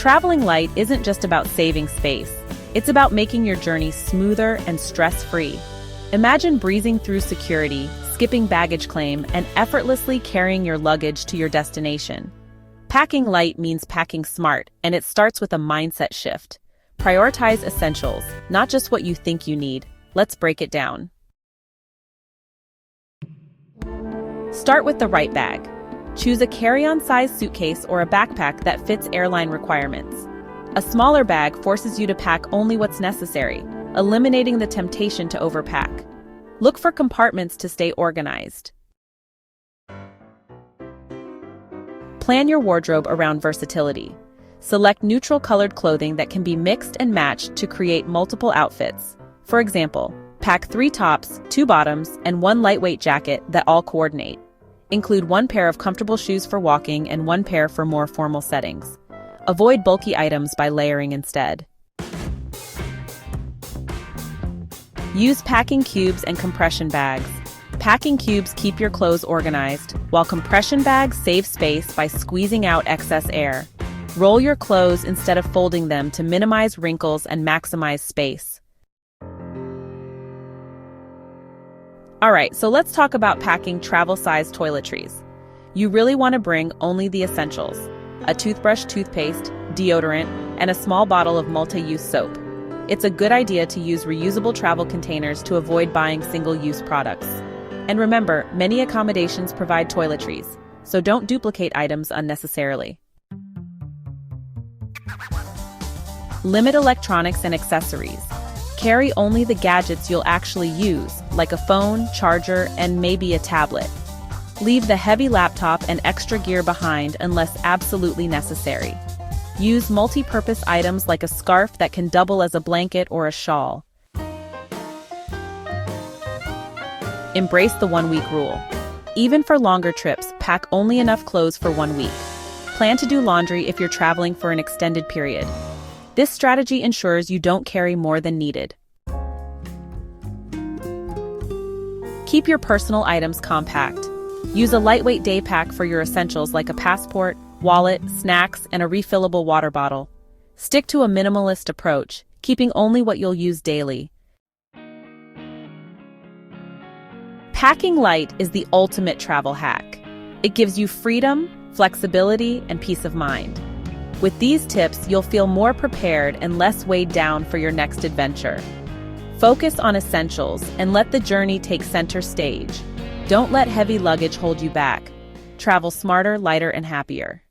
Traveling light isn't just about saving space. It's about making your journey smoother and stress-free. Imagine breezing through security, skipping baggage claim, and effortlessly carrying your luggage to your destination. Packing light means packing smart, and it starts with a mindset shift. Prioritize essentials, not just what you think you need. Let's break it down. Start with the right bag. Choose a carry-on size suitcase or a backpack that fits airline requirements. A smaller bag forces you to pack only what's necessary, eliminating the temptation to overpack. Look for compartments to stay organized. Plan your wardrobe around versatility. Select neutral-colored clothing that can be mixed and matched to create multiple outfits. For example, pack 3 tops, 2 bottoms, and 1 lightweight jacket that all coordinate. Include 1 pair of comfortable shoes for walking and 1 pair for more formal settings. Avoid bulky items by layering instead. Use packing cubes and compression bags. Packing cubes keep your clothes organized, while compression bags save space by squeezing out excess air. Roll your clothes instead of folding them to minimize wrinkles and maximize space. Alright, so let's talk about packing travel-sized toiletries. You really want to bring only the essentials: a toothbrush, toothpaste, deodorant, and a small bottle of multi-use soap. It's a good idea to use reusable travel containers to avoid buying single-use products. And remember, many accommodations provide toiletries, so don't duplicate items unnecessarily. Limit electronics and accessories. Carry only the gadgets you'll actually use, like a phone, charger, and maybe a tablet. Leave the heavy laptop and extra gear behind unless absolutely necessary. Use multi-purpose items like a scarf that can double as a blanket or a shawl. Embrace the 1-week rule. Even for longer trips, pack only enough clothes for 1 week. Plan to do laundry if you're traveling for an extended period. This strategy ensures you don't carry more than needed. Keep your personal items compact. Use a lightweight day pack for your essentials like a passport, wallet, snacks, and a refillable water bottle. Stick to a minimalist approach, keeping only what you'll use daily. Packing light is the ultimate travel hack. It gives you freedom, flexibility, and peace of mind. With these tips, you'll feel more prepared and less weighed down for your next adventure. Focus on essentials and let the journey take center stage. Don't let heavy luggage hold you back. Travel smarter, lighter, and happier.